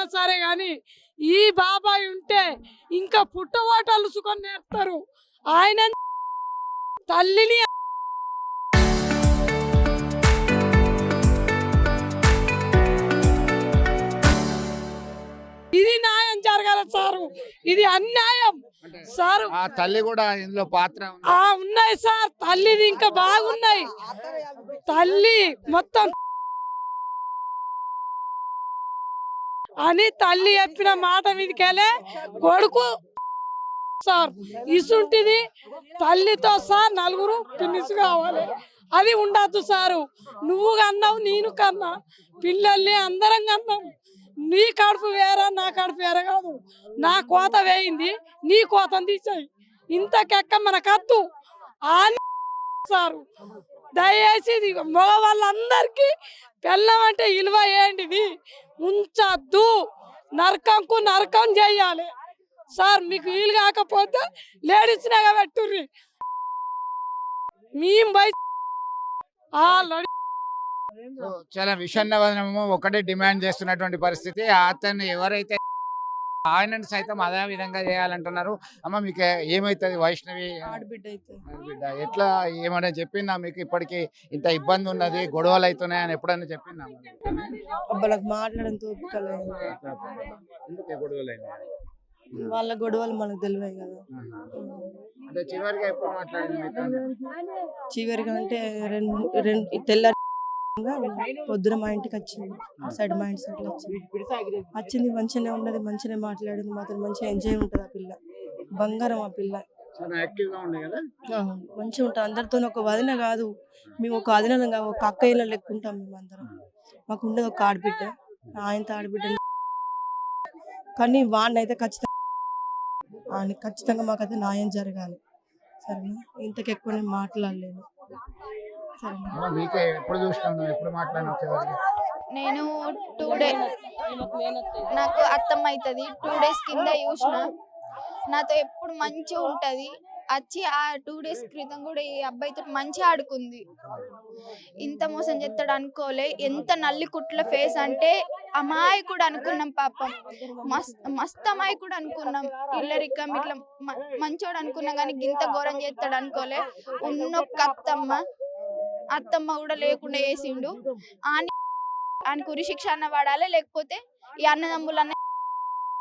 ఎవరైనా సరే కానీ ఈ బాబాయ్ ఉంటే ఇంకా పుట్టవాటలు సుఖం నేర్పుతారు. ఆయన తల్లిని ఇది న్యాయం జరగాలి సారు, ఇది అన్యాయం సారు. ఆ తల్లి కూడా ఇందులో పాత్ర ఉన్నాయి సార్, తల్లిది ఇంకా బాగున్నాయి. తల్లి మొత్తం అని తల్లి చెప్పిన మాట మీదకెళ్ళే కొడుకు సార్ ఇసుంటిది తల్లితో సార్ నలుగురు పిన్నిస్ కావాలి, అది ఉండద్దు సారు. నువ్వు కన్నావు, నేను కన్నా, పిల్లల్ని అందరం కన్నాం. నీ కడుపు వేరే నా కడుపు వేరే కాదు. నా కోత వేయింది, నీ కోతను తీసాయి. ఇంతకెక్క మన కత్తు సారు. దయచేసి మగ వాళ్ళందరికీ పెళ్ళం అంటే విలువ ఏంటిది ఉంచద్దు, నరకంకు నరకం చెయ్యాలి సార్. మీకు వీలు కాకపోతే లేడీస్ నగా పెట్టుర్రి. మేము బయట చాలా విషన్నవనము ఒకటే డిమాండ్ చేస్తున్నటువంటి పరిస్థితి. అతను ఎవరైతే ఆయన సైతం అదే విధంగా చేయాలంటున్నారు. అమ్మ మీకు ఏమైతుంది వైష్ణవి ఆడబిడ్డ ఎట్లా ఏమైనా చెప్పిందా మీకు? ఇప్పటికి ఇంత ఇబ్బంది ఉన్నది, గొడవలు అవుతున్నాయని ఎప్పుడైనా చెప్పిందా? అబ్బాలకు మాట్లాడంతో ఒప్పుకోలేదు. వాళ్ళ గొడవలు మనకు తెలివే కదా. అంటే చివరిగా ఎప్పుడు మాట్లాడింది? చివరిగా అంటే తెల్లారి పొద్దున మా ఇంటికి వచ్చింది. సైడ్ మా ఇంటి సైడ్ వచ్చింది. మంచిగానే ఉన్నది, మంచిగానే మాట్లాడింది. మాత్రం మంచిగా ఎంజాయ్ ఉంటుంది. ఆ పిల్ల బంగారం. ఆ పిల్ల మంచిగా ఉంటుంది. అందరితో ఒక వదిన కాదు, మేము ఒక వదిన కాదు, ఒక అక్కయ్యలో లెక్కుంటాం మేము అందరం. మాకు ఉండదు ఒక ఆడబిడ్డ, ఆయనతో ఆడబిడ్డ. కానీ వాడిని అయితే ఖచ్చితంగా మాకైతే న్యాయం జరగాలి. సరేనా? ఇంతకు ఎక్కువ నేను మాట్లాడలేను. నేను 2 days నాకు అత్తమ్మ అవుతుంది. 2 days కింద చూసిన, నాతో ఎప్పుడు మంచిగా ఉంటది. వచ్చి ఆ 2 days క్రితం కూడా ఈ అబ్బాయితో మంచిగా ఆడుకుంది. ఇంత మోసం చేస్తాడు అనుకోలే. ఎంత నల్లి కుట్ల ఫేస్ అంటే అమాయకుడు అనుకున్నాం. పాపం మస్తు అమాయకుడు అనుకున్నాం. ఇల్లరికం ఇట్లా మంచోడు అనుకున్నాం, కానీ ఇంత ఘోరం చేస్తాడు అనుకోలే. ఉన్నొక్క అత్తమ్మ కూడా లేకుండా చేసిండు. ఆయనకు ఉరి శిక్ష అన్న పడాలి, లేకపోతే ఈ అన్నదమ్ములన్న